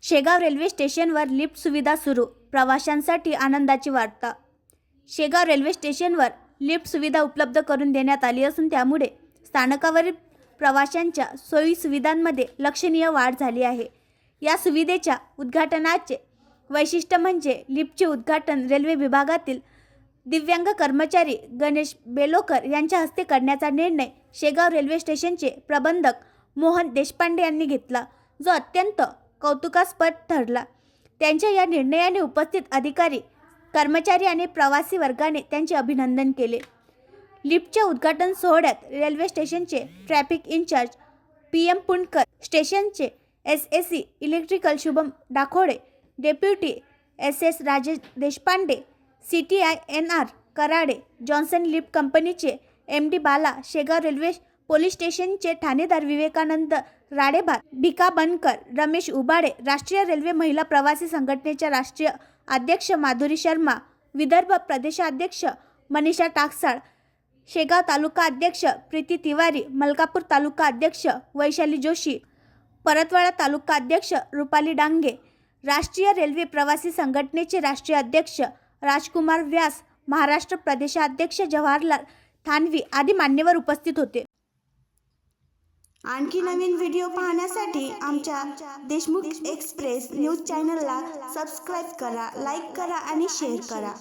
Shegaon railway स्टेशनवर lift सुविधा सुरू, प्रवाशांसाठी आनंदाची वार्ता। शेगाव रेल्वे स्टेशनवर लिफ्ट सुविधा उपलब्ध करून देण्यात आली असून त्यामुळे स्थानकावरील प्रवाशांच्या सोयीसुविधांमध्ये लक्षणीय वाढ झाली आहे। या सुविधेच्या उद्घाटनाचे वैशिष्ट्य म्हणजे लिफ्टचे उद्घाटन रेल्वे विभागातील दिव्यांग कर्मचारी गणेश बेलोकर यांच्या हस्ते करण्याचा निर्णय शेगाव रेल्वे स्टेशनचे प्रबंधक मोहन देशपांडे यांनी घेतला, जो अत्यंत कौतुकास्पद ठरला। त्यांच्या या निर्णयाने उपस्थित अधिकारी, कर्मचारी आणि प्रवासी वर्गाने त्यांचे अभिनंदन केले। लिफ्टच्या उद्घाटन सोहळ्यात रेल्वे स्टेशनचे ट्रॅफिक इंचार्ज PM पुणकर, स्टेशनचे SAC electrical Shubham Dakhode, deputy SS Rajesh Deshpande, CTI NR Karade, Johnson lift कंपनीचे MD Bala, Shegaon railway police स्टेशनचे ठाणेदार विवेकानंद राडेभात, भिका बनकर, रमेश उबाडे, राष्ट्रीय रेल्वे महिला प्रवासी संघटनेच्या राष्ट्रीय अध्यक्ष माधुरी शर्मा, विदर्भ प्रदेशाध्यक्ष मनीषा टाकसाळ, शेगाव तालुका अध्यक्ष प्रीती तिवारी, मलकापूर तालुका अध्यक्ष वैशाली जोशी, परतवाडा तालुका अध्यक्ष रुपाली डांगे, राष्ट्रीय रेल्वे प्रवासी संघटनेचे राष्ट्रीय अध्यक्ष राजकुमार व्यास, महाराष्ट्र प्रदेशाध्यक्ष जवाहरलाल थानवी आदी मान्यवर उपस्थित होते। आणखी नवीन व्हिडिओ पाहण्यासाठी आमच्या देशमुख एक्सप्रेस न्यूज चॅनलला सबस्क्राईब करा, लाईक करा आणि शेअर करा।